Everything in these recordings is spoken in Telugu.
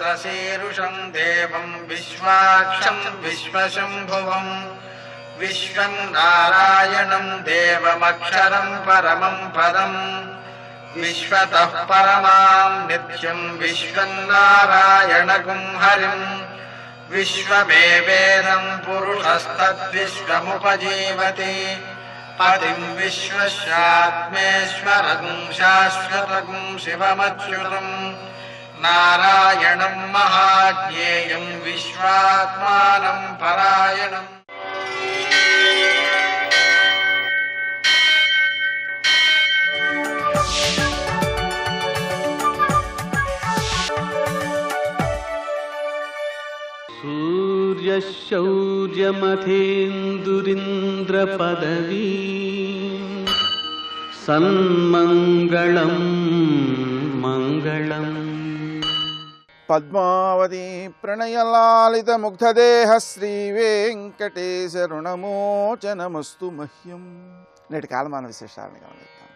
विश्वशीरुषं देवं विश्वाक्षं विश्वशम्भुवं विश्वं नारायणं देवमक्षरं परमं पदं विश्वतः परमां नित्यं विश्वं नारायणगुं हरिं विश्वमेवेदं पुरुषस्तद्विश्वमुपजीवति पतिं विश्वस्यात्मेश्वरं शाश्वतं शिवमच्युतं नारायणं महाज्ञेयं विश्वात्मानं परायणम्। सूर्यशौर्यमथेन्दुरिन्द्रपदवी सन्मङ्गलं मङ्गलम्। పద్మావతి ప్రణయలాలిత ముగ్ధదేహ శ్రీ వెంకటేశ రుణమోచనమస్తు మహ్యం. నేటి కాలమాన విశేషాలను గమనిద్దాం.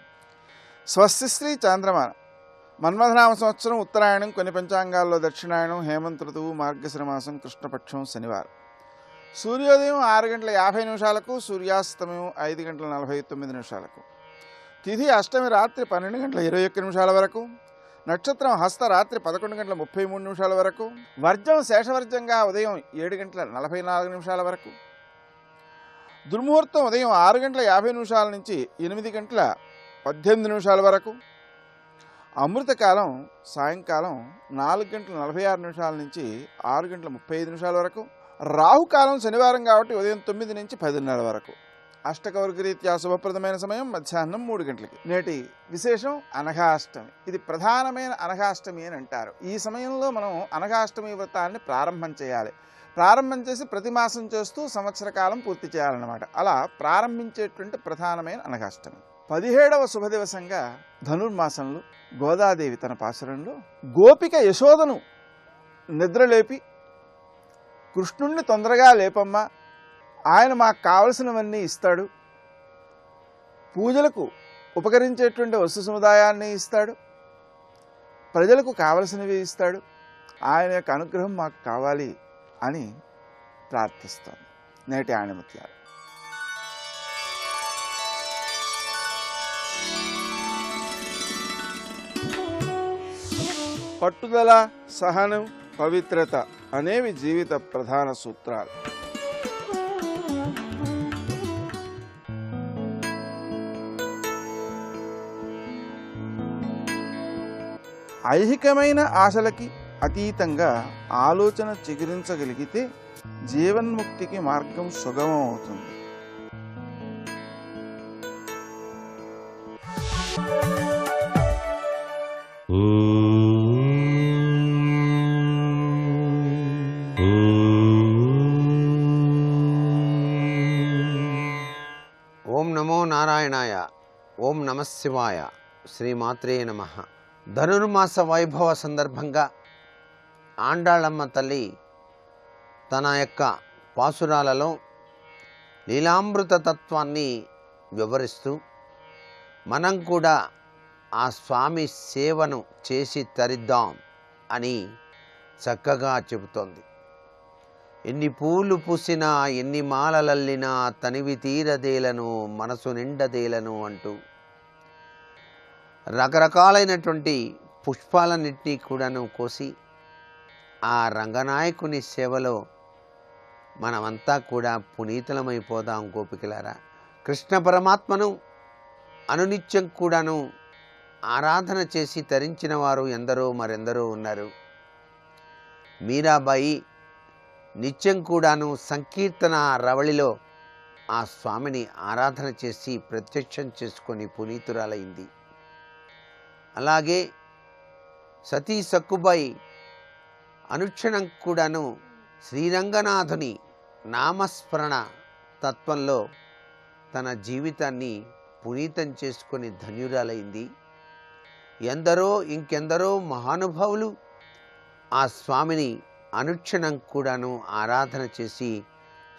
స్వస్తి శ్రీ చాంద్రమాన మన్మథనామ సంవత్సరం ఉత్తరాయణం, కొన్ని పంచాంగాల్లో దక్షిణాయనం, హేమంత ఋతువు, మార్గశిర మాసం, కృష్ణపక్షం, శనివారం. సూర్యోదయం 6:50, సూర్యాస్తమయం 5:49. తిథి అష్టమి రాత్రి 12:21 వరకు, నక్షత్రం హస్త రాత్రి 11:33 వరకు, వర్జం శేషవర్జంగా ఉదయం 7:44 వరకు, దుర్ముహూర్తం ఉదయం 6:50 నుంచి 8:18 వరకు, అమృతకాలం సాయంకాలం 4:46 నుంచి 6:35 వరకు, రాహుకాలం శనివారం కాబట్టి ఉదయం 9 నుంచి 10:30 వరకు, అష్టకవర్గరీత్యా శుభప్రదమైన సమయం మధ్యాహ్నం 3 గంటలకి. నేటి విశేషం అనఘాష్టమి. ఇది ప్రధానమైన అనఘాష్టమి అని అంటారు. ఈ సమయంలో మనం అనఘాష్టమి వ్రతాన్ని ప్రారంభం చేయాలి. ప్రారంభం చేసి ప్రతి మాసం చేస్తూ సంవత్సర కాలం పూర్తి చేయాలన్నమాట. అలా ప్రారంభించేటువంటి ప్రధానమైన అనఘాష్టమి. 17వ శుభదివసంగా ధనుర్మాసంలో గోదాదేవి తన పాసురంలో గోపిక యశోదను నిద్రలేపి, కృష్ణుణ్ణి తొందరగా లేపమ్మా, ఆయన మాకు కావలసినవన్నీ ఇస్తాడు, పూజలకు ఉపకరించేటువంటి వస్తు సముదాయాన్ని ఇస్తాడు, ప్రజలకు కావలసినవి ఇస్తాడు, ఆయన యొక్క అనుగ్రహం మాకు కావాలి అని ప్రార్థిస్తోంది. నేటి ఆణిముత్యాలు. పట్టుదల, సహనం, పవిత్రత అనేవి జీవిత ప్రధాన సూత్రాలు. ఐహికమైన ఆశలకి అతీతంగా ఆలోచన చిగురించగలిగితే జీవన్ముక్తికి మార్గం సుగమం అవుతుంది. ఓం నమో నారాయణాయ. ఓం నమః శివాయ. శ్రీమాత్రే నమః. ధనుర్మాస వైభవ సందర్భంగా ఆండాళమ్మ తల్లి తన యొక్క పాసురాలలో లీలామృత తత్వాన్ని వివరిస్తూ మనం కూడా ఆ స్వామి సేవను చేసి తరిద్దాం అని చక్కగా చెబుతోంది. ఎన్ని పూలు పూసినా, ఎన్ని మాలలల్లినా తనివి తీరదేలను, మనసు నిండదేలను అంటూ రకరకాలైనటువంటి పుష్పాలన్నింటినీ కూడాను కోసి ఆ రంగనాయకుని సేవలో మనమంతా కూడా పునీతులమైపోదాం గోపికలారా. కృష్ణ పరమాత్మను అనునిత్యం కూడాను ఆరాధన చేసి తరించిన వారు ఎందరో మరెందరో ఉన్నారు. మీరాబాయి నిత్యం కూడాను సంకీర్తన రవళిలో ఆ స్వామిని ఆరాధన చేసి ప్రత్యక్షం చేసుకొని పునీతురాలైంది. అలాగే సతీ సక్కుబాయి అనుక్షణం కూడాను శ్రీరంగనాథుని నామస్మరణ తత్వంలో తన జీవితాన్ని పునీతం చేసుకొని ధన్యురాలైంది. ఎందరో ఇంకెందరో మహానుభావులు ఆ స్వామిని అనుక్షణం కూడాను ఆరాధన చేసి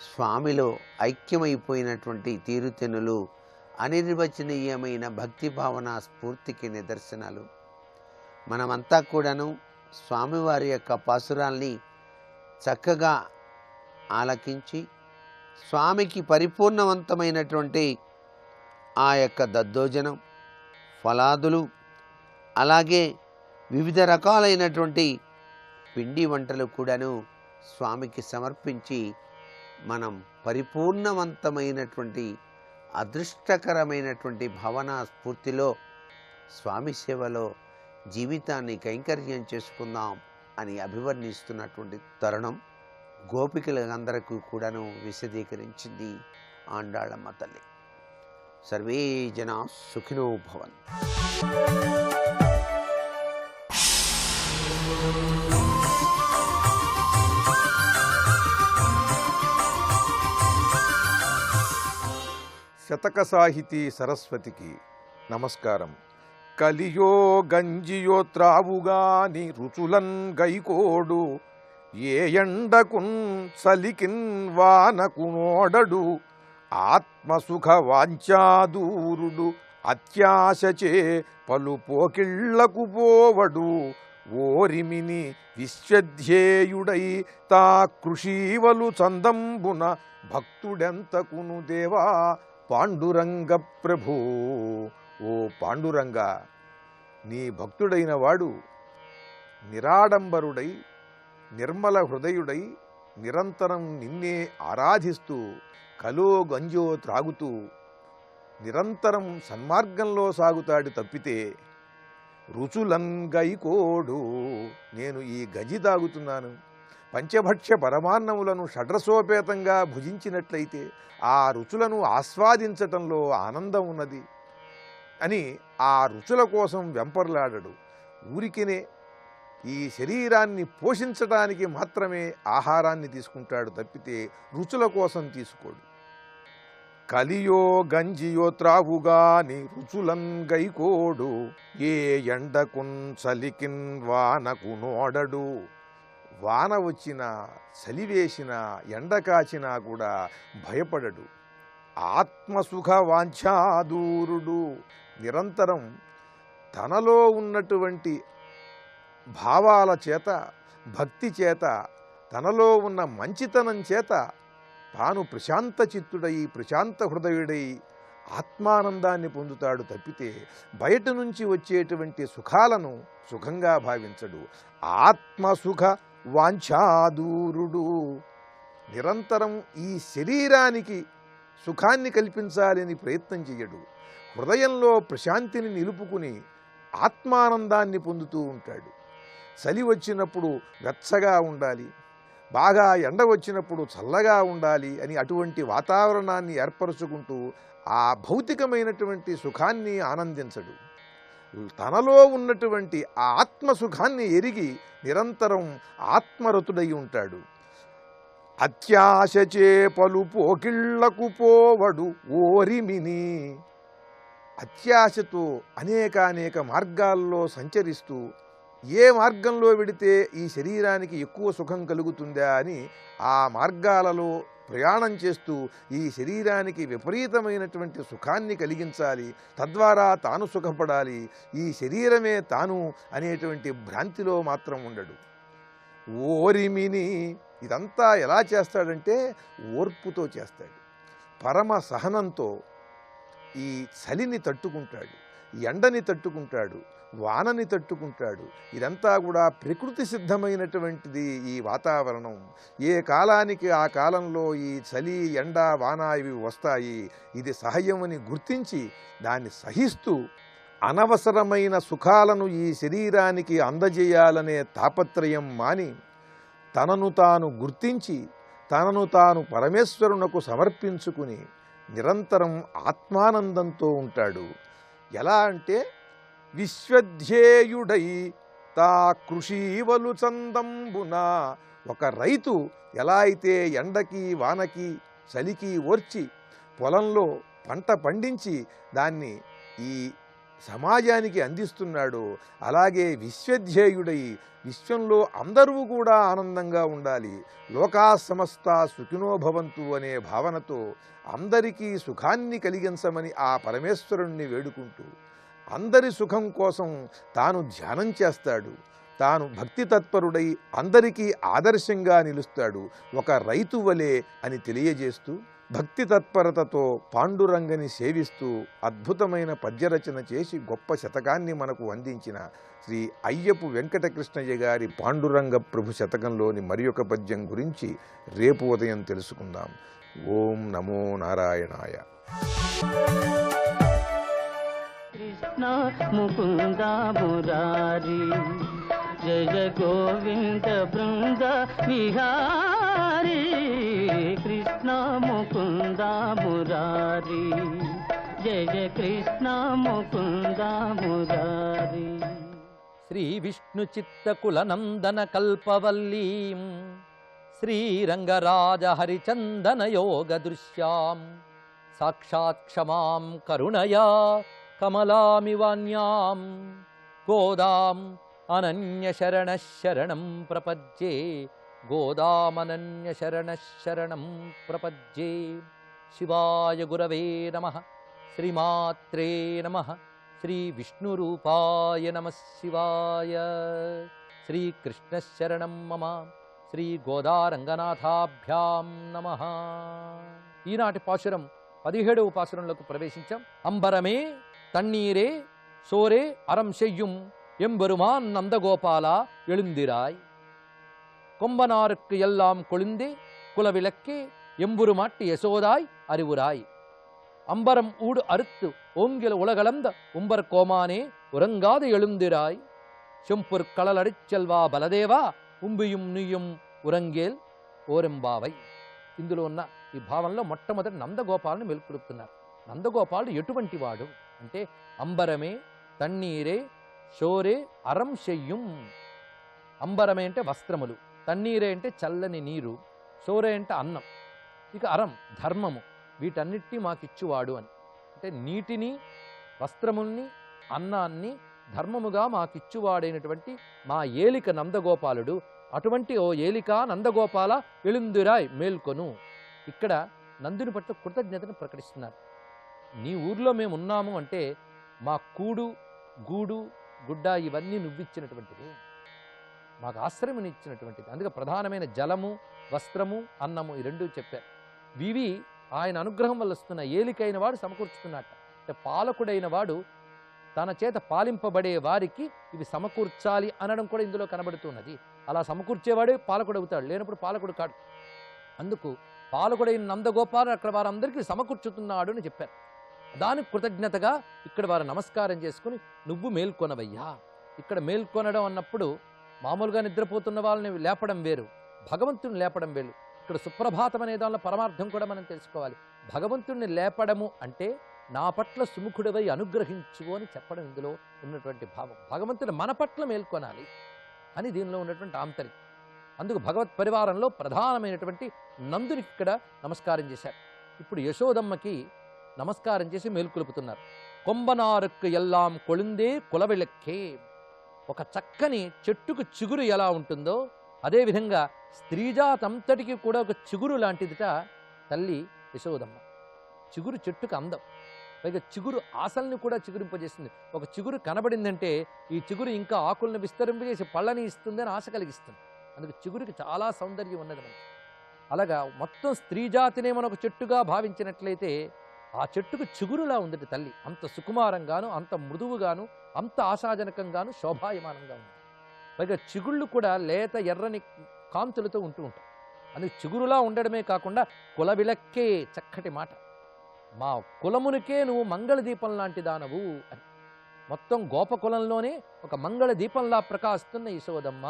స్వామిలో ఐక్యమైపోయినటువంటి తీరుతెన్నులు అనిర్వచనీయమైన భక్తి భావన స్ఫూర్తికి నిదర్శనాలు. మనమంతా కూడాను స్వామివారి యొక్క పాసురాల్ని చక్కగా ఆలకించి స్వామికి పరిపూర్ణవంతమైనటువంటి ఆ యొక్క దద్దోజనం, ఫలాదులు, అలాగే వివిధ రకాలైనటువంటి పిండి వంటలు కూడాను స్వామికి సమర్పించి మనం పరిపూర్ణవంతమైనటువంటి అదృష్టకరమైనటువంటి భావనా స్ఫూర్తిలో స్వామి సేవలో జీవితాన్ని కైంకర్యం చేసుకుందాం అని అభివర్ణిస్తున్నటువంటి తరుణం గోపికలందరికీ కూడాను విశదీకరించింది ఆండాళమ్మ తల్లి. సర్వే జనా సుఖినో భవంతు. శతక సాహితీ సరస్వతికి నమస్కారం. కలియో గంజియో త్రావుగాని రుచులన్ గైకోడు, ఏ ఎండకున్ చలికిన్ వానకు నోడడు, ఆత్మసుఖ వాంఛాదూరుడు అత్యాశచే పలు పోకిళ్లకు పోవడు, ఓరిమిని విశ్వధ్యేయుడై తా కృషీవలు చందంబున భక్తుడెంతకును దేవా పాండురంగ ప్రభు. ఓ పాండురంగ, నీ భక్తుడైన వాడు నిరాడంబరుడై నిర్మల హృదయుడై నిరంతరం నిన్నే ఆరాధిస్తూ కలో గంజో త్రాగుతూ నిరంతరం సన్మార్గంలో సాగుతాడు తప్పితే రుచులన్ గైకోడు. నేను ఈ గంజి తాగుతున్నాను, పంచభక్ష్య పరమాన్నములను షడ్రసోపేతంగా భుజించినట్లయితే ఆ రుచులను ఆస్వాదించటంలో ఆనందం ఉన్నది అని ఆ రుచుల కోసం వెంపర్లాడడు. ఊరికినే ఈ శరీరాన్ని పోషించడానికి మాత్రమే ఆహారాన్ని తీసుకుంటాడు తప్పితే రుచుల కోసం తీసుకోడు. కలియో గంజియో త్రావుగాని రుచులన్ గైకోడు, ఏ ఎండకున్ చలికిన్ వానకు నోడడు. వాన వచ్చినా చలివేసినా ఎండ కాచినా కూడా భయపడడు. ఆత్మసుఖ వాంఛాదూరుడు, నిరంతరం తనలో ఉన్నటువంటి భావాల చేత భక్తి చేత తనలో ఉన్న మంచితనం చేత తాను ప్రశాంత చిత్తుడై ప్రశాంత హృదయుడై ఆత్మానందాన్ని పొందుతాడు తప్పితే బయట నుంచి వచ్చేటువంటి సుఖాలను సుఖంగా భావించడు. ఆత్మసుఖ వాంఛాదూరుడు, నిరంతరం ఈ శరీరానికి సుఖాన్ని కల్పించాలని ప్రయత్నం చేయడు. హృదయంలో ప్రశాంతిని నిలుపుకుని ఆత్మానందాన్ని పొందుతూ ఉంటాడు. చలి వచ్చినప్పుడు వెచ్చగా ఉండాలి, బాగా ఎండ వచ్చినప్పుడు చల్లగా ఉండాలి అని అటువంటి వాతావరణాన్ని ఏర్పరచుకుంటూ ఆ భౌతికమైనటువంటి సుఖాన్ని ఆనందించడు. తనలో ఉన్నటువంటి ఆ ఆత్మసుఖాన్ని ఎరిగి నిరంతరం ఆత్మరతుడై ఉంటాడు. అత్యాశచే పలు పోకిళ్లకు పోవడు, ఓరిమిని. అత్యాశతో అనేక మార్గాల్లో సంచరిస్తూ ఏ మార్గంలో వెడితే ఈ శరీరానికి ఎక్కువ సుఖం కలుగుతుందా అని ఆ మార్గాలలో ప్రయాణం చేస్తూ ఈ శరీరానికి విపరీతమైనటువంటి సుఖాన్ని కలిగించాలి, తద్వారా తాను సుఖపడాలి, ఈ శరీరమే తాను అనేటువంటి భ్రాంతిలో మాత్రం ఉండడు. ఓరిమిని, ఇదంతా ఎలా చేస్తాడంటే ఓర్పుతో చేస్తాడు. పరమ సహనంతో ఈ చలిని తట్టుకుంటాడు, ఎండని తట్టుకుంటాడు, వానని తట్టుకుంటాడు. ఇదంతా కూడా ప్రకృతి సిద్ధమైనటువంటిది. ఈ వాతావరణం ఏ కాలానికి ఆ కాలంలో ఈ చలి ఎండ వాన ఇవి వస్తాయి, ఇది సహజమని గుర్తించి దాన్ని సహిస్తూ అనవసరమైన సుఖాలను ఈ శరీరానికి అందజేయాలనే తాపత్రయం మాని తనను తాను గుర్తించి తనను తాను పరమేశ్వరునకు సమర్పించుకుని నిరంతరం ఆత్మానందంతో ఉంటాడు. ఎలా అంటే విశ్వధ్యేయుడై తా కృషీవలు చందంబున. ఒక రైతు ఎలా అయితే ఎండకి వానకి చలికి ఓర్చి పొలంలో పంట పండించి దాన్ని ఈ సమాజానికి అందిస్తున్నాడో అలాగే విశ్వధ్యేయుడై విశ్వంలో అందరూ కూడా ఆనందంగా ఉండాలి, లోకా సమస్త సుఖినో భవంతు అనే భావనతో అందరికీ సుఖాన్ని కలిగించమని ఆ పరమేశ్వరుణ్ణి వేడుకుంటూ అందరి సుఖం కోసం తాను ధ్యానం చేస్తాడు. తాను భక్తి తత్పరుడై అందరికీ ఆదర్శంగా నిలుస్తాడు, ఒక రైతు వలె అని తెలియజేస్తూ భక్తి తత్పరతతో పాండురంగని సేవిస్తూ అద్భుతమైన పద్యరచన చేసి గొప్ప శతకాన్ని మనకు అందించిన శ్రీ అయ్యపు వెంకటకృష్ణయ్య గారి పాండురంగ ప్రభు శతకంలోని మరి ఒక పద్యం గురించి రేపు ఉదయం తెలుసుకుందాం. ఓం నమో నారాయణాయ. కృష్ణ ముకుంద మురారి జయ గోవింద బృంద విహారీ కృష్ణ ముకుంద మురారి జయ కృష్ణ ముకుంద మురారి. శ్రీ విష్ణు చిత్తకుల నందన కల్పవల్లీం శ్రీరంగరాజ హరిచందన యోగ దృశ్యాం సాక్షాత్ క్షమాం కరుణయా కమలామివాన్యాం గోదాం అనన్య శరణ శరణం ప్రపద్యే గోదామనన్య శరణ శరణం ప్రపద్యే. శివాయ గురవే నమః. శ్రీమాత్రే నమః. శ్రీ విష్ణురూపాయ నమః శివాయ. శ్రీకృష్ణ శరణం మమ. శ్రీ గోదారంగనాథాభ్యాం నమః. ఈనాటి పాశురం 17వ పాశురంలోకి ప్రవేశించాం. అంబరమే తన్నీరే సోరే అరం శెయ్యుం ఎంబెరుమాన్ నందగోపాల எழுந்திராய் கொம்பனாருக்கு எல்லாம் கொழுந்தே குலவிளக்கே எம்புருமாட்டி யசோதாய் அறிவுராய் அம்பரம் ஊடு அறுத்து ஓங்கில உலகளந்த உம்பர் கோமானே உறங்காது எழுந்திராய் செம்பொற் களலடிச் செல்வா బలదేవా ఉంబియుం నుయ్యం ఉరంగేల్ ఓరెంబావై. ఇందులో ఉన్న ఈ భావంలో మొట్టమొదటి నందగోపాలను మెలుకొలుపుతున్నారు. నందగోపాలుడు ఎటువంటి వాడు అంటే అంబరమే తన్నీరే షోరే అరం శెయ్యుం. అంబరమే అంటే వస్త్రములు, తన్నీరే అంటే చల్లని నీరు, షోరే అంటే అన్నం, ఇక అరం ధర్మము, వీటన్నిటినీ మాకిచ్చువాడు అని. అంటే నీటిని, వస్త్రముల్ని, అన్నాన్ని ధర్మముగా మాకిచ్చువాడైనటువంటి మా ఏలిక నందగోపాలుడు. అటువంటి ఓ ఏలిక నందగోపాల ఎళుందిరాయ్ మేల్కొను. ఇక్కడ నందుని పట్ల కృతజ్ఞతను ప్రకటిస్తున్నారు. నీ ఊర్లో మేము ఉన్నాము అంటే మా కూడు, గూడు, గుడ్డ ఇవన్నీ నువ్విచ్చినటువంటిది, మాకు ఆశ్రయం ఇచ్చినటువంటిది. అందుకే ప్రధానమైన జలము, వస్త్రము, అన్నము ఈ రెండూ చెప్పారు. ఇవి ఆయన అనుగ్రహం వల్ల వస్తున్న ఏలికైన వాడు సమకూర్చుతున్నట్ట. అంటే పాలకుడైన వాడు తన చేత పాలింపబడే వారికి ఇవి సమకూర్చాలి అనడం కూడా ఇందులో కనబడుతున్నది. అలా సమకూర్చేవాడే పాలకుడు అవుతాడు, లేనప్పుడు పాలకుడు కాడు. అందుకు పాలకుడైన నందగోపాలు అక్కడ వారందరికీ సమకూర్చుతున్నాడు అని చెప్పారు. దానికి కృతజ్ఞతగా ఇక్కడ వారు నమస్కారం చేసుకుని నువ్వు మేల్కొనవయ్యా. ఇక్కడ మేల్కొనడం అన్నప్పుడు మామూలుగా నిద్రపోతున్న వాళ్ళని లేపడం వేరు, భగవంతుని లేపడం వేరు. ఇక్కడ సుప్రభాతం అనే దానిలో పరమార్థం కూడా మనం తెలుసుకోవాలి. భగవంతుణ్ణి లేపడము అంటే నా పట్ల సుముఖుడివై అనుగ్రహించు అని చెప్పడం ఇందులో ఉన్నటువంటి భావం. భగవంతుడు మన పట్ల మేల్కొనాలి అని దీనిలో ఉన్నటువంటి ఆంతర్యం. అందుకు భగవత్ పరివారంలో ప్రధానమైనటువంటి నందునికి ఇక్కడ నమస్కారం చేశారు. ఇప్పుడు యశోదమ్మకి నమస్కారం చేసి మేల్కొలుపుతున్నారు. కొంబనారుకు ఎల్లాం కొళుందే కులవిళక్కే. ఒక చక్కని చెట్టుకు చిగురు ఎలా ఉంటుందో అదేవిధంగా స్త్రీజాతంతటికి కూడా ఒక చిగురు లాంటిదిట తల్లి యశోదమ్మ. చిగురు చెట్టుకు అందం, పైగా చిగురు ఆశల్ని కూడా చిగురింపజేస్తుంది. ఒక చిగురు కనబడిందంటే ఈ చిగురు ఇంకా ఆకులను విస్తరింపజేసి పళ్ళని ఇస్తుంది అని ఆశ కలిగిస్తుంది. అందుకు చిగురికి చాలా సౌందర్యం ఉన్నది మనకి. అలాగా మొత్తం స్త్రీజాతినే మనం ఒక చెట్టుగా భావించినట్లయితే ఆ చెట్టుకు చిగురులా ఉంది తల్లి. అంత సుకుమారంగాను, అంత మృదువుగాను, అంత ఆశాజనకంగాను, శోభాయమానంగా ఉంది. పైగా చిగుళ్ళు కూడా లేత ఎర్రని కాంతులతో ఉంటూ ఉంటాయి. అందుకు చిగురులా ఉండడమే కాకుండా కులవిలక్కే, చక్కటి మాట, మా కులమునికే నువ్వు మంగళ దీపం లాంటి దానవు అని. మొత్తం గోపకులంలోనే ఒక మంగళ దీపంలా ప్రకాశిస్తున్న యశోదమ్మ.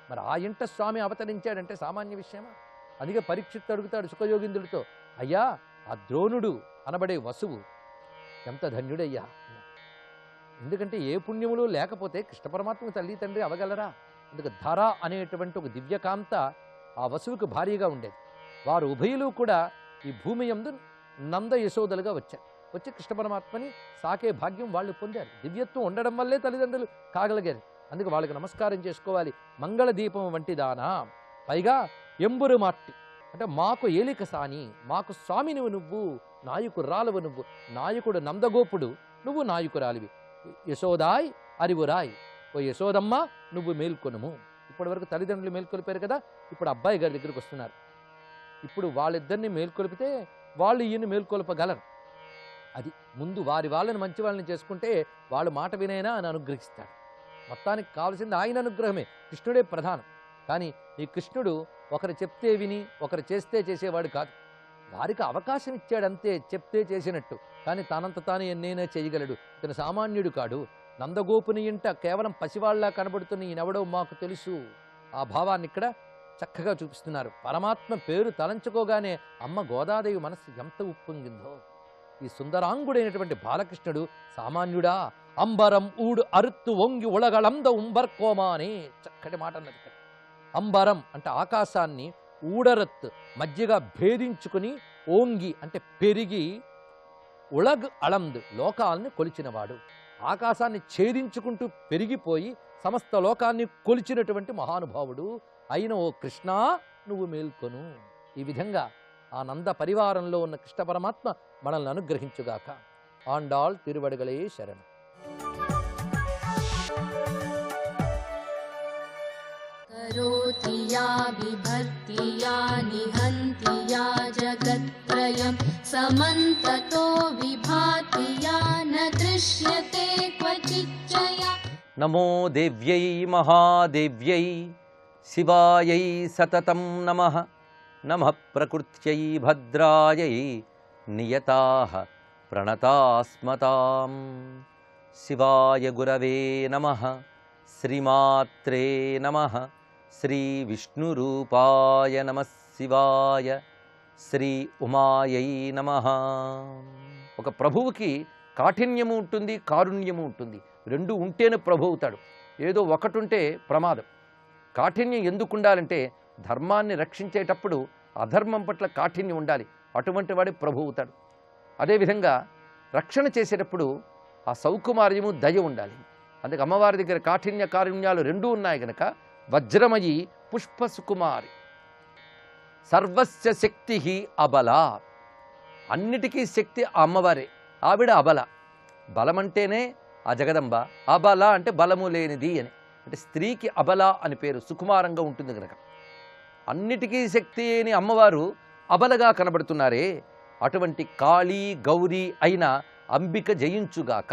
మరి ఆ ఇంట స్వామి అవతరించాడంటే సామాన్య విషయమా? అందుకే పరీక్షిత్తు అడుగుతాడు సుఖయోగింద్రుడితో, అయ్యా ఆ ద్రోణుడు అనబడే వసువు ఎంత ధన్యుడయ్యా. ఎందుకంటే ఏ పుణ్యములు లేకపోతే కృష్ణ పరమాత్మ తల్లి తండ్రి అవగలరా? అందుకు ధర అనేటువంటి ఒక దివ్యకాంత ఆ వసువుకు భారీగా ఉండేది. వారు ఉభయులు కూడా ఈ భూమి యందు నంద యశోదలుగా వచ్చి కృష్ణ పరమాత్మని సాకే భాగ్యం వాళ్ళు పొందారు. దివ్యత్వం ఉండడం వల్లే తల్లిదండ్రులు కాగలిగారు. అందుకు వాళ్ళకి నమస్కారం చేసుకోవాలి. మంగళ దీపం వంటి దానా, పైగా ఎంబురు మాట్టి అంటే మాకు ఏలిక సాని, మాకు స్వామినివి నువ్వు, నాయకురాలువు నువ్వు. నాయకుడు నందగోపుడు, నువ్వు నాయకురాలివి. యశోదాయ్ అరివురాయ్, ఓ యశోదమ్మ నువ్వు మేల్కొనుము. ఇప్పటివరకు తల్లిదండ్రులు మేల్కొలిపారు కదా, ఇప్పుడు అబ్బాయి గారి దగ్గరికి వస్తున్నారు. ఇప్పుడు వాళ్ళిద్దరిని మేల్కొలిపితే వాళ్ళు ఈయన్ని మేల్కొల్పగలరు. అది ముందు వాళ్ళని మంచి వాళ్ళని చేసుకుంటే వాళ్ళు మాట వినైనా అని అనుగ్రహిస్తాడు. మొత్తానికి కావాల్సింది ఆయన అనుగ్రహమే, కృష్ణుడే ప్రధానం. కానీ ఈ కృష్ణుడు ఒకరు చెప్తే విని ఒకరు చేస్తే చేసేవాడు కాదు. వారికి అవకాశం ఇచ్చాడంతే, చెప్తే చేసినట్టు. కానీ తానంత తాను ఎన్నైనా చేయగలడు. ఇతను సామాన్యుడు కాడు. నందగోపుని ఇంట కేవలం పసివాళ్లా కనబడుతున్న ఈయనెవడో మాకు తెలుసు. ఆ భావాన్ని ఇక్కడ చక్కగా చూపిస్తున్నారు. పరమాత్మ పేరు తలంచుకోగానే అమ్మ గోదాదేవి మనస్సు ఎంత ఉప్పొంగిందో. ఈ సుందరాంగుడైనటువంటి బాలకృష్ణుడు సామాన్యుడా? అంబరం ఊడు అరుత్తు వంగి ఉలగళంద ఉంబర్కోమా అని చక్కటి మాట అన్నది ఇక్కడ. అంబరం అంటే ఆకాశాన్ని, ఊడరత్ మధ్యగా భేదించుకుని, ఓంగి అంటే పెరిగి, ఉలగ్ అళంద్ లోకాలని కొలిచినవాడు. ఆకాశాన్ని ఛేదించుకుంటూ పెరిగిపోయి సమస్త లోకాన్ని కొలిచినటువంటి మహానుభావుడు అయిన ఓ కృష్ణ నువ్వు మేల్కొను. ఈ విధంగా ఆ నంద పరివారంలో ఉన్న కృష్ణ పరమాత్మ మనల్ని అనుగ్రహించుగాక. ఆండాళ్ తిరువడుగలే శరణం. करोति या बिभर्ति या निहन्ति या जगत्त्रयं समन्ततो विभाति या न दृश्यते क्वचिच्चया. నమో దేవ్యై మహాదేవ్యై శివాయై సతతం నమః. నమః ప్రకృత్యై భద్రాయై నియతాః ప్రణతాస్మతాం. శివాయ గురవే నమః. శ్రీమాత్రే నమః. శ్రీ విష్ణురూపాయ నమః శివాయ. శ్రీ ఉమాయై నమః. ఒక ప్రభువుకి కాఠిన్యము ఉంటుంది, కారుణ్యము ఉంటుంది. రెండు ఉంటేనే ప్రభు అవుతాడు. ఏదో ఒకటి ఉంటే ప్రమాదం. కాఠిన్యం ఎందుకు ఉండాలంటే ధర్మాన్ని రక్షించేటప్పుడు అధర్మం పట్ల కాఠిన్యం ఉండాలి. అటువంటి వాడే ప్రభు అవుతాడు. అదేవిధంగా రక్షణ చేసేటప్పుడు ఆ సౌకుమార్యము దయ ఉండాలి. అందుకే అమ్మవారి దగ్గర కాఠిన్య కారుణ్యాలు రెండూ ఉన్నాయి కనుక వజ్రమయి పుష్ప సుకుమారి సర్వస్య శక్తి అబల. అన్నిటికీ శక్తి అమ్మవారే. ఆవిడ అబల. బలమంటేనే ఆ జగదంబ. అబల అంటే బలము లేనిది అని. అంటే స్త్రీకి అబల అని పేరు, సుకుమారంగా ఉంటుంది కనుక. అన్నిటికీ శక్తి అని అమ్మవారు అబలగా కనబడుతున్నారే, అటువంటి కాళీ గౌరీ అయిన అంబిక జయించుగాక.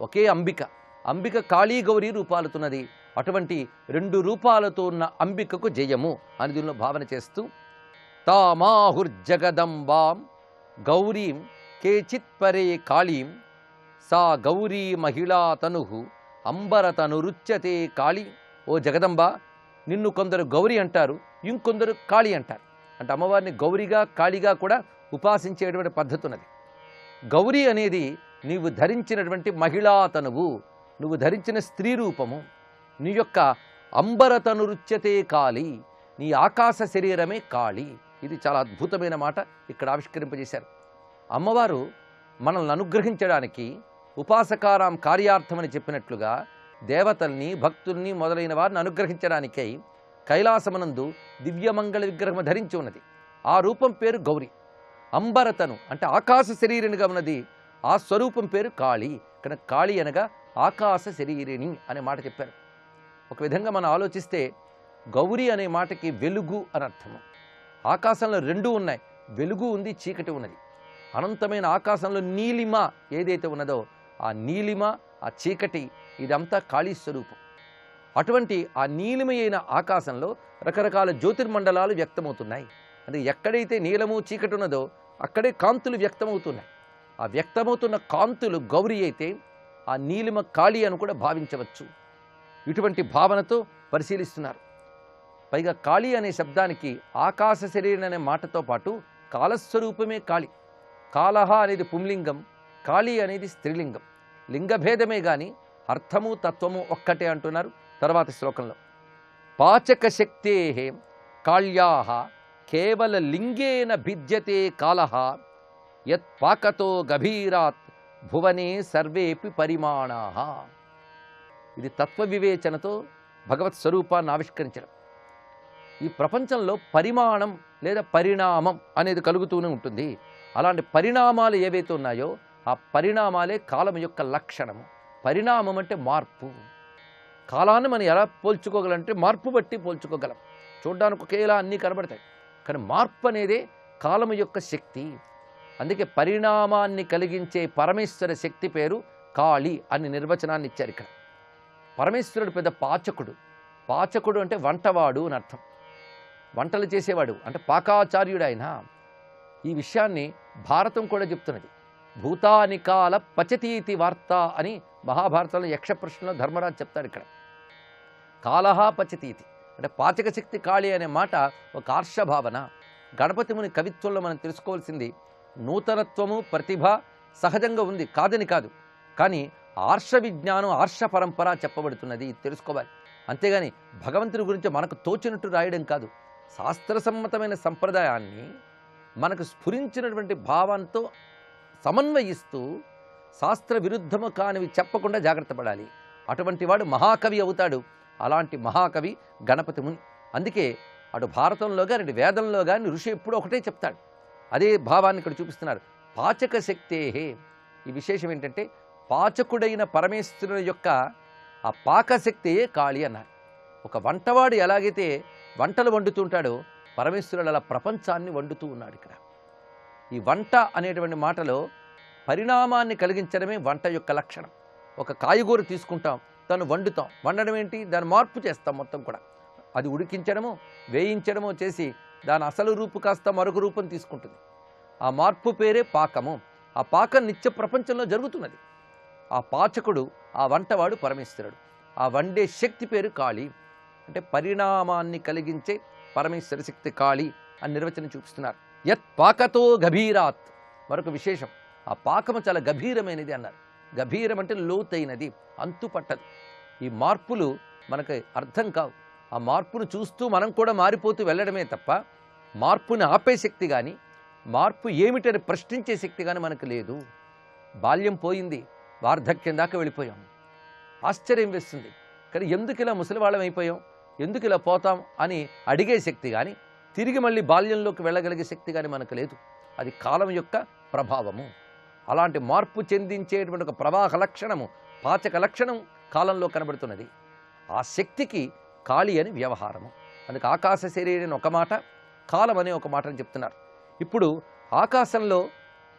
ఒకే అంబిక. అంబిక కాళీ గౌరీ రూపాలుతున్నది. అటువంటి రెండు రూపాలతో ఉన్న అంబికకు జయము అని దీనిలో భావన చేస్తూ తామాహుర్జగదంబాం గౌరీం కేచిత్ పరే కాళీం సా గౌరీ మహిళా తను అంబరతనురుచ్యతే కాళీ. ఓ జగదంబ, నిన్ను కొందరు గౌరీ అంటారు, ఇంకొందరు కాళీ అంటారు. అంటే అమ్మవారిని గౌరీగా కాళీగా కూడా ఉపాసించేటువంటి పద్ధతి ఉన్నది. గౌరీ అనేది నీవు ధరించినటువంటి మహిళా తనువు, నువ్వు ధరించిన స్త్రీ రూపము. నీ యొక్క అంబరతనురుచ్యతే కాళీ, నీ ఆకాశ శరీరమే కాళీ. ఇది చాలా అద్భుతమైన మాట ఇక్కడ ఆవిష్కరింపజేశారు. అమ్మవారు మనల్ని అనుగ్రహించడానికి ఉపాసకారాం కార్యార్థమని చెప్పినట్లుగా దేవతల్ని, భక్తుల్ని మొదలైన వారిని అనుగ్రహించడానికై కైలాసమనందు దివ్యమంగళ విగ్రహం ధరించి ఉన్నది. ఆ రూపం పేరు గౌరీ. అంబరతను అంటే ఆకాశ శరీరినిగా ఉన్నది. ఆ స్వరూపం పేరు కాళీ. కనుక కాళీ అనగా ఆకాశ శరీరిణి అనే మాట చెప్పారు. ఒక విధంగా మనం ఆలోచిస్తే గౌరీ అనే మాటకి వెలుగు అని అర్థము. ఆకాశంలో రెండూ ఉన్నాయి, వెలుగు ఉంది, చీకటి ఉన్నది. అనంతమైన ఆకాశంలో నీలిమ ఏదైతే ఉన్నదో ఆ నీలిమ, ఆ చీకటి ఇదంతా కాళీ స్వరూపం. అటువంటి ఆ నీలిమైన ఆకాశంలో రకరకాల జ్యోతిర్మండలాలు వ్యక్తమవుతున్నాయి. అంటే ఎక్కడైతే నీలము చీకటి ఉన్నదో అక్కడే కాంతులు వ్యక్తమవుతున్నాయి. ఆ వ్యక్తమవుతున్న కాంతులు గౌరీ అయితే ఆ నీలిమ కాళీ అని కూడా భావించవచ్చు. ఇటువంటి భావనతో పరిశీలిస్తున్నారు. పైగా కాళీ అనే శబ్దానికి ఆకాశ శరీరం అనే మాటతో పాటు కాలస్వరూపమే కాళీ. కాలహ అనేది పుంలింగం, కాళీ అనేది స్త్రీలింగం. లింగభేదమే కానీ అర్థము తత్వము ఒక్కటే అంటున్నారు తర్వాత శ్లోకంలో. పాచక శక్తే కాళ్యా కేవల లింగేన భిద్యతే కాలహ యత్ పాకతో గభీరాత్ భువనే సర్వేపి పరిమాణా. ఇది తత్వ వివేచనతో భగవత్ స్వరూపాన్ని ఆవిష్కరించడం. ఈ ప్రపంచంలో పరిమాణం లేదా పరిణామం అనేది కలుగుతూనే ఉంటుంది. అలాంటి పరిణామాలు ఏవైతే ఉన్నాయో ఆ పరిణామాలే కాలం యొక్క లక్షణము. పరిణామం అంటే మార్పు. కాలాన్ని మనం ఎలా పోల్చుకోగలంటే మార్పు బట్టి పోల్చుకోగలం. చూడడానికి ఒకేలా అన్నీ కనబడతాయి, కానీ మార్పు అనేదే కాలము యొక్క శక్తి. అందుకే పరిణామాన్ని కలిగించే పరమేశ్వర శక్తి పేరు కాళి అని నిర్వచనాన్ని ఇచ్చారు ఇక్కడ. పరమేశ్వరుడు పెద్ద పాచకుడు. పాచకుడు అంటే వంటవాడు అని అర్థం. వంటలు చేసేవాడు అంటే పాకాచార్యుడు ఆయన. ఈ విషయాన్ని భారతం కూడా చెప్తున్నది. భూతానికాల పచతీతి వార్త అని మహాభారతంలో యక్షప్రశ్నలో ధర్మరాజు చెప్తాడు. ఇక్కడ కాలహ పచతీతి అంటే పాచక శక్తి కాళి అనే మాట ఒక ఆర్షభావన. గణపతి ముని కవిత్వంలో మనం తెలుసుకోవాల్సింది నూతనత్వము ప్రతిభ సహజంగా ఉంది, కాదని కాదు, కానీ ఆర్ష విజ్ఞానం ఆర్ష పరంపర చెప్పబడుతున్నది, తెలుసుకోవాలి. అంతేగాని భగవంతుని గురించి మనకు తోచినట్టు రాయడం కాదు. శాస్త్రసమ్మతమైన సంప్రదాయాన్ని మనకు స్ఫురించినటువంటి భావంతో సమన్వయిస్తూ శాస్త్ర విరుద్ధము కానివి చెప్పకుండా జాగ్రత్త పడాలి. అటువంటి వాడు మహాకవి అవుతాడు. అలాంటి మహాకవి గణపతి ముని. అందుకే అటు భారతంలో కానీ అటు వేదంలో కానీ ఋషి ఎప్పుడూ ఒకటే చెప్తాడు. అదే భావాన్ని ఇక్కడ చూపిస్తున్నారు. పాచక శక్తేహే. ఈ విశేషం ఏంటంటే పాచకుడైన పరమేశ్వరుని యొక్క ఆ పాకశక్తియే కాళి అన్నారు. ఒక వంటవాడు ఎలాగైతే వంటలు వండుతుంటాడో పరమేశ్వరుడు అలా ప్రపంచాన్ని వండుతూ ఉన్నాడు. ఇక్కడ ఈ వంట అనేటువంటి మాటలో పరిణామాన్ని కలిగించడమే వంట యొక్క లక్షణం. ఒక కాయగూర తీసుకుంటాం, దాన్ని వండుతాం. వండడం ఏంటి? దాన్ని మార్పు చేస్తాం మొత్తం కూడా. అది ఉడికించడము వేయించడము చేసి దాని అసలు రూపు కాస్త మరొక రూపం తీసుకుంటుంది. ఆ మార్పు పేరే పాకము. ఆ పాకం నిత్య ప్రపంచంలో జరుగుతున్నది. ఆ పాచకుడు, ఆ వంటవాడు పరమేశ్వరుడు. ఆ వండే శక్తి పేరు కాళి. అంటే పరిణామాన్ని కలిగించే పరమేశ్వర శక్తి కాళి అని నిర్వచనం చూపిస్తున్నారు. యత్ పాకతో గభీరాత్. మరొక విశేషం, ఆ పాకము చాలా గభీరమైనది అన్నారు. గభీరం అంటే లోతైనది, అంతుపట్టదు. ఈ మార్పులు మనకు అర్థం కావు. ఆ మార్పును చూస్తూ మనం కూడా మారిపోతూ వెళ్ళడమే తప్ప మార్పుని ఆపే శక్తి కానీ మార్పు ఏమిటని ప్రశ్నించే శక్తి కానీ మనకు లేదు. బాల్యం పోయింది, వార్ధక్యం దాకా వెళ్ళిపోయాం. ఆశ్చర్యం వేస్తుంది. కానీ ఎందుకు ఇలా ముసలివాళ్ళం అయిపోయాం, ఎందుకు ఇలా పోతాం అని అడిగే శక్తి కానీ తిరిగి మళ్ళీ బాల్యంలోకి వెళ్ళగలిగే శక్తి కానీ మనకు లేదు. అది కాలం యొక్క ప్రభావము. అలాంటి మార్పు చెందించేటువంటి ఒక ప్రవాహ లక్షణము, పాచక లక్షణం కాలంలో కనబడుతున్నది. ఆ శక్తికి కాళి అని వ్యవహారము. అందుకు ఆకాశ శరీరం ఒక మాట, కాలం అనే ఒక మాటని చెప్తున్నారు. ఇప్పుడు ఆకాశంలో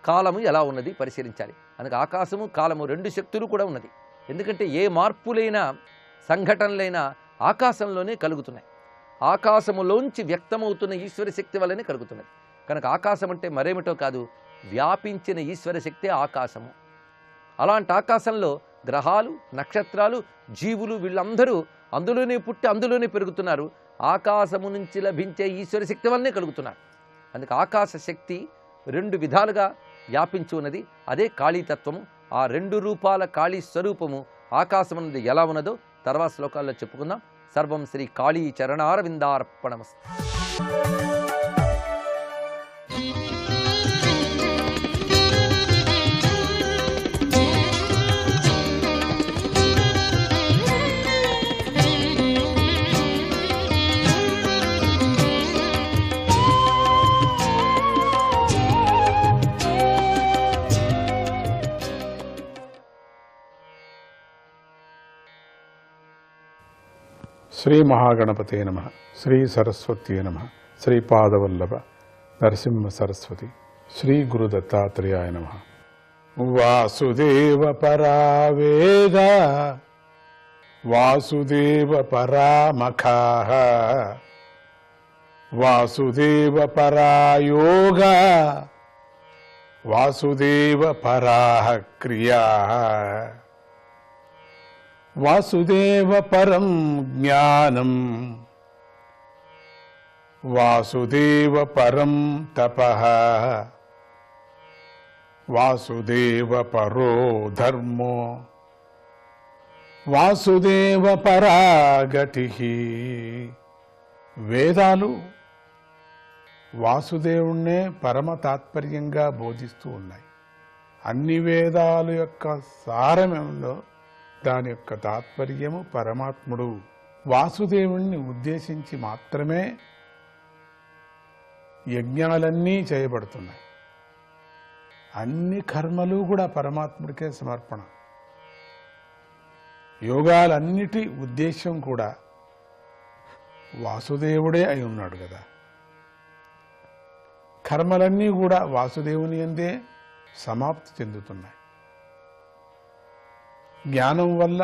కాలము ఎలా ఉన్నది పరిశీలించాలి. అందుకు ఆకాశము కాలము రెండు శక్తులు కూడా ఉన్నది. ఎందుకంటే ఏ మార్పులైనా సంఘటనలైనా ఆకాశంలోనే కలుగుతున్నాయి. ఆకాశములోంచి వ్యక్తమవుతున్న ఈశ్వర శక్తి వల్లనే కలుగుతున్నది. కనుక ఆకాశం అంటే మరేమిటో కాదు, వ్యాపించిన ఈశ్వర శక్తి ఆకాశము. అలాంటి ఆకాశంలో గ్రహాలు, నక్షత్రాలు, జీవులు వీళ్ళందరూ అందులోనే పుట్టి అందులోనే పెరుగుతున్నారు. ఆకాశము నుంచి లభించే ఈశ్వర శక్తి వల్లనే కలుగుతున్నారు. అందుకే ఆకాశ శక్తి రెండు విధాలుగా వ్యాపించి ఉన్నది. అదే కాళీతత్వము. ఆ రెండు రూపాల కాళీ స్వరూపము ఆకాశం అనేది ఎలా ఉన్నదో తర్వాత శ్లోకాల్లో చెప్పుకుందాం. సర్వం శ్రీ కాళీ చరణారవిందార్పణమస్తు. శ్రీ మహాగణపతే నమః. శ్రీ సరస్వతీ నమః. శ్రీపాదవల్లభ నరసింహ సరస్వతి. శ్రీ గురు దత్తాత్రేయాయ నమః. వాసుదేవ పరావేద వాసుదేవ పరామఖః వాసుదేవ పరాయోగ వాసుదేవ పరాః క్రియాః వాసుదేవ పరం జ్ఞానం వాసుదేవ పరం తపః వాసుదేవ పరో ధర్మో వాసుదేవ పరాగతిః. వేదాలు వాసుదేవుణ్ణే పరమ తాత్పర్యంగా బోధిస్తూ ఉన్నాయి. అన్ని వేదాల యొక్క సారమేంలో దాని యొక్క తాత్పర్యము పరమాత్ముడు. వాసుదేవుణ్ణి ఉద్దేశించి మాత్రమే యజ్ఞాలన్నీ చేయబడుతున్నాయి. అన్ని కర్మలు కూడా పరమాత్ముడికే సమర్పణ. యోగాలన్నిటి ఉద్దేశ్యం కూడా వాసుదేవుడే అయి ఉన్నాడు కదా. కర్మలన్నీ కూడా వాసుదేవుని యందే సమాప్తి చెందుతున్నాయి. జ్ఞానం వల్ల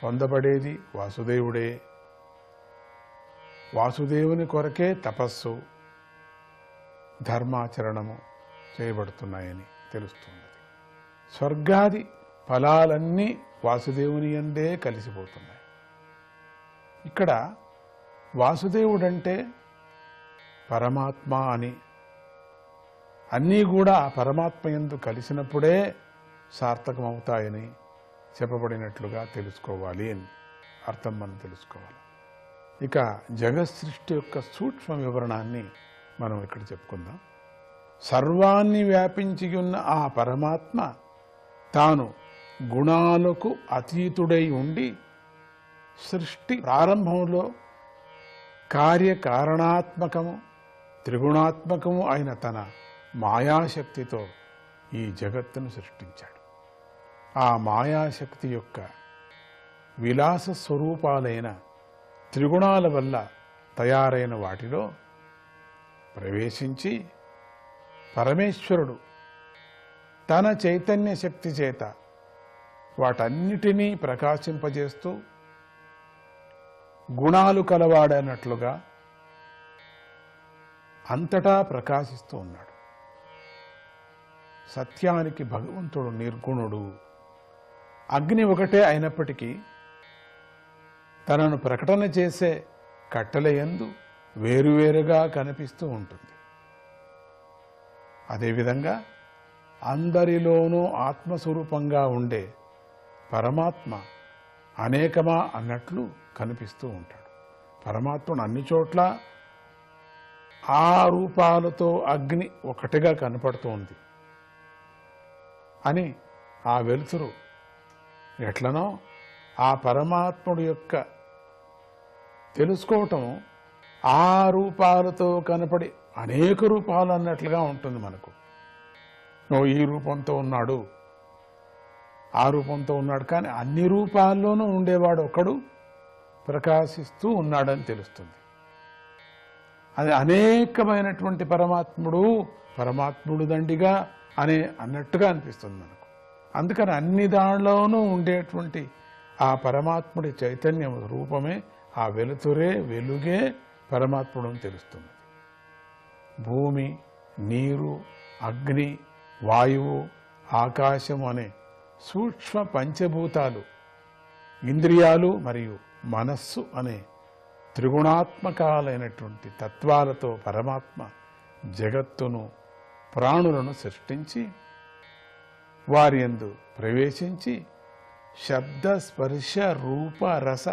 పొందబడేది వాసుదేవుడే. వాసుదేవుని కొరకే తపస్సు, ధర్మాచరణము చేయబడుతున్నాయని తెలుస్తున్నది. స్వర్గాది ఫలాలన్నీ వాసుదేవుని యందే కలిసిపోతున్నాయి. ఇక్కడ వాసుదేవుడంటే పరమాత్మ అని, అన్నీ కూడా పరమాత్మ యందు కలిసినప్పుడే సార్థకమవుతాయని చెప్పబడినట్లుగా తెలుసుకోవాలి అని అర్థం మనం తెలుసుకోవాలి. ఇక జగత్ సృష్టి యొక్క సూక్ష్మ వివరణాన్ని మనం ఇక్కడ చెప్పుకుందాం. సర్వాన్ని వ్యాపించి ఉన్న ఆ పరమాత్మ తాను గుణాలకు అతీతుడై ఉండి సృష్టి ప్రారంభంలో కార్యకారణాత్మకము త్రిగుణాత్మకము అయిన తన మాయాశక్తితో ఈ జగత్తును సృష్టించాడు. ఆ మాయాశక్తి యొక్క విలాస స్వరూపాలైన త్రిగుణాల వల్ల తయారైన వాటిలో ప్రవేశించి పరమేశ్వరుడు తన చైతన్య శక్తి చేత వాటన్నిటినీ ప్రకాశింపజేస్తూ గుణాలు కలవాడనట్లుగా అంతటా ప్రకాశిస్తూ ఉన్నాడు. సత్యానికి భగవంతుడు నిర్గుణుడు. అగ్ని ఒకటే అయినప్పటికీ తనను ప్రకటన చేసే కట్టెలయందు వేరువేరుగా కనిపిస్తూ ఉంటుంది. అదేవిధంగా అందరిలోనూ ఆత్మస్వరూపంగా ఉండే పరమాత్మ అనేకమా అన్నట్లు కనిపిస్తూ ఉంటాడు. పరమాత్మను అన్ని చోట్ల ఆ రూపాలతో అగ్ని ఒకటిగా కనపడుతూ ఉంది అని ఆ వెలుతురు ఎట్లనో ఆ పరమాత్ముడి యొక్క తెలుసుకోవటం ఆ రూపాలతో కనపడి అనేక రూపాలు అన్నట్లుగా ఉంటుంది మనకు. నువ్వు ఈ రూపంతో ఉన్నాడు, ఆ రూపంతో ఉన్నాడు, కానీ అన్ని రూపాల్లోనూ ఉండేవాడు ఒకడు ప్రకాశిస్తూ ఉన్నాడని తెలుస్తుంది. అది అనేకమైనటువంటి పరమాత్ముడు దండిగా అన్నట్టుగా అనిపిస్తుంది మనకు. అందుకని అన్ని దానిలోనూ ఉండేటువంటి ఆ పరమాత్ముడి చైతన్యం రూపమే, ఆ వెలుతురే వెలుగే పరమాత్ముడు అని తెలుస్తున్నది. భూమి, నీరు, అగ్ని, వాయువు, ఆకాశం అనే సూక్ష్మ పంచభూతాలు, ఇంద్రియాలు మరియు మనస్సు అనే త్రిగుణాత్మకాలైనటువంటి తత్వాలతో పరమాత్మ జగత్తును ప్రాణులను సృష్టించి వారి యందు ప్రవేశించి శబ్ద స్పర్శ రూప రస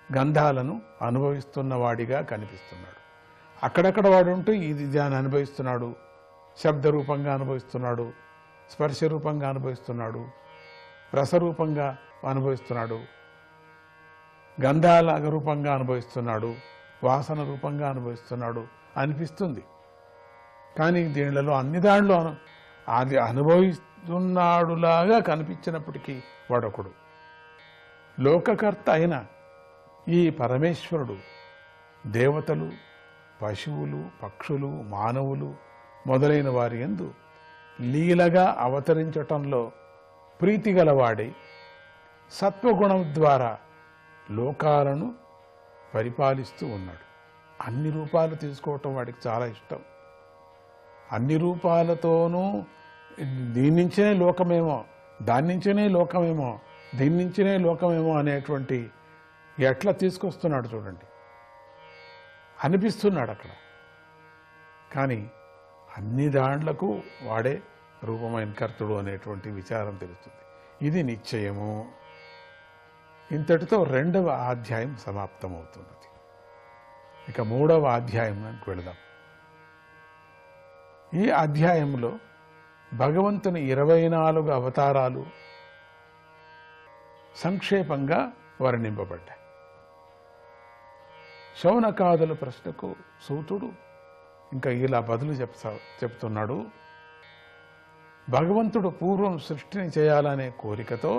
గంధాలను అనుభవిస్తున్నవాడిగా కనిపిస్తున్నాడు. అక్కడక్కడ వాడు ఉంటూ ఇది దాన్ని అనుభవిస్తున్నాడు, శబ్దరూపంగా అనుభవిస్తున్నాడు, స్పర్శ రూపంగా అనుభవిస్తున్నాడు, రసరూపంగా అనుభవిస్తున్నాడు, గంధాల రూపంగా అనుభవిస్తున్నాడు, వాసన రూపంగా అనుభవిస్తున్నాడు అనిపిస్తుంది. కానీ దీనిలో అన్ని దాంట్లో అది అనుభవిస్తున్నాడులాగా కనిపించినప్పటికీ వాడొకడు. లోకకర్త అయిన ఈ పరమేశ్వరుడు దేవతలు, పశువులు, పక్షులు, మానవులు మొదలైన వారి యందు లీలగా అవతరించటంలో ప్రీతి గలవాడై సత్వగుణం ద్వారా లోకాలను పరిపాలిస్తూ ఉన్నాడు. అన్ని రూపాలు తీసుకోవటం వాడికి చాలా ఇష్టం. అన్ని రూపాలతోనూ దీని నుంచే లోకమేమో, దాని నుంచేనే లోకమేమో, దీని నుంచినే లోకమేమో అనేటువంటి ఎట్లా తీసుకొస్తున్నాడు చూడండి, అనిపిస్తున్నాడు అక్కడ. కానీ అన్ని దాండ్లకు వాడే రూపమైన కర్తుడు అనేటువంటి విచారం తెలుస్తుంది. ఇది నిశ్చయము. ఇంతటితో 2వ అధ్యాయం సమాప్తమవుతున్నది. ఇక 3వ అధ్యాయంలోకి వెళదాం. ఈ అధ్యాయంలో భగవంతుని 24 అవతారాలు సంక్షేపంగా వర్ణింపబడ్డాయి. శౌనకాదుల ప్రశ్నకు సూతుడు ఇంకా ఇలా బదులు చెప్తున్నాడు. భగవంతుడు పూర్వం సృష్టిని చేయాలనే కోరికతో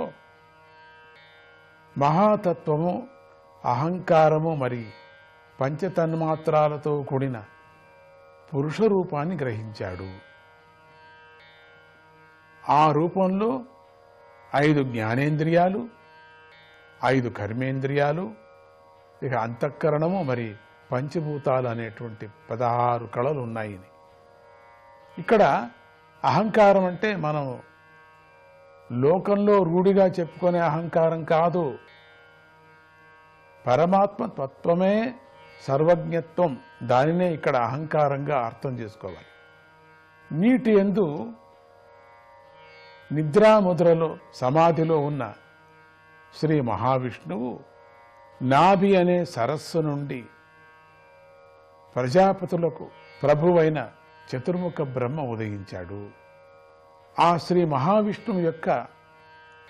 మహాతత్వము, అహంకారము మరి పంచతన్మాత్రాలతో కూడిన పురుష రూపాన్ని గ్రహించాడు. ఆ రూపంలో 5 జ్ఞానేంద్రియాలు, 5 కర్మేంద్రియాలు, ఇక అంతఃకరణము మరి పంచభూతాలు అనేటువంటి 16 కళలు ఉన్నాయి. ఇక్కడ అహంకారం అంటే మనం లోకంలో రూఢిగా చెప్పుకునే అహంకారం కాదు. పరమాత్మ తత్వమే సర్వజ్ఞత్వం. దానినే ఇక్కడ అహంకారంగా అర్థం చేసుకోవాలి. నీటి యందు నిద్రాముద్రలో సమాధిలో ఉన్న శ్రీ మహావిష్ణువు నాభి అనే సరస్సు నుండి ప్రజాపతులకు ప్రభువైన చతుర్ముఖ బ్రహ్మ ఉదయించాడు. ఆ శ్రీ మహావిష్ణువు యొక్క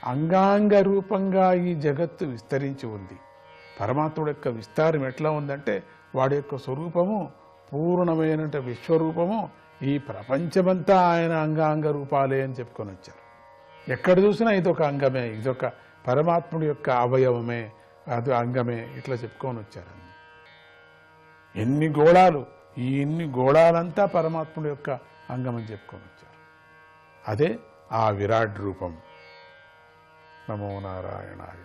అంగాంగ రూపంగా ఈ జగత్తు విస్తరించి ఉంది. పరమాత్ముడు యొక్క విస్తారం ఎట్లా ఉందంటే వాడి యొక్క స్వరూపము పూర్ణమైన విశ్వరూపము, ఈ ప్రపంచమంతా ఆయన అంగాంగ రూపాలే అని చెప్పుకొని వచ్చారు. ఎక్కడ చూసినా ఇదొక అంగమే, ఇదొక పరమాత్ముడి యొక్క అవయవమే, అది అంగమే, ఇట్లా చెప్పుకొని వచ్చారు. ఎన్ని గోళాలు, ఈ ఇన్ని గోళాలంతా పరమాత్ముడి యొక్క అంగమని చెప్పుకొని వచ్చారు. అదే ఆ విరాట్ రూపం. నమో నారాయణాయ.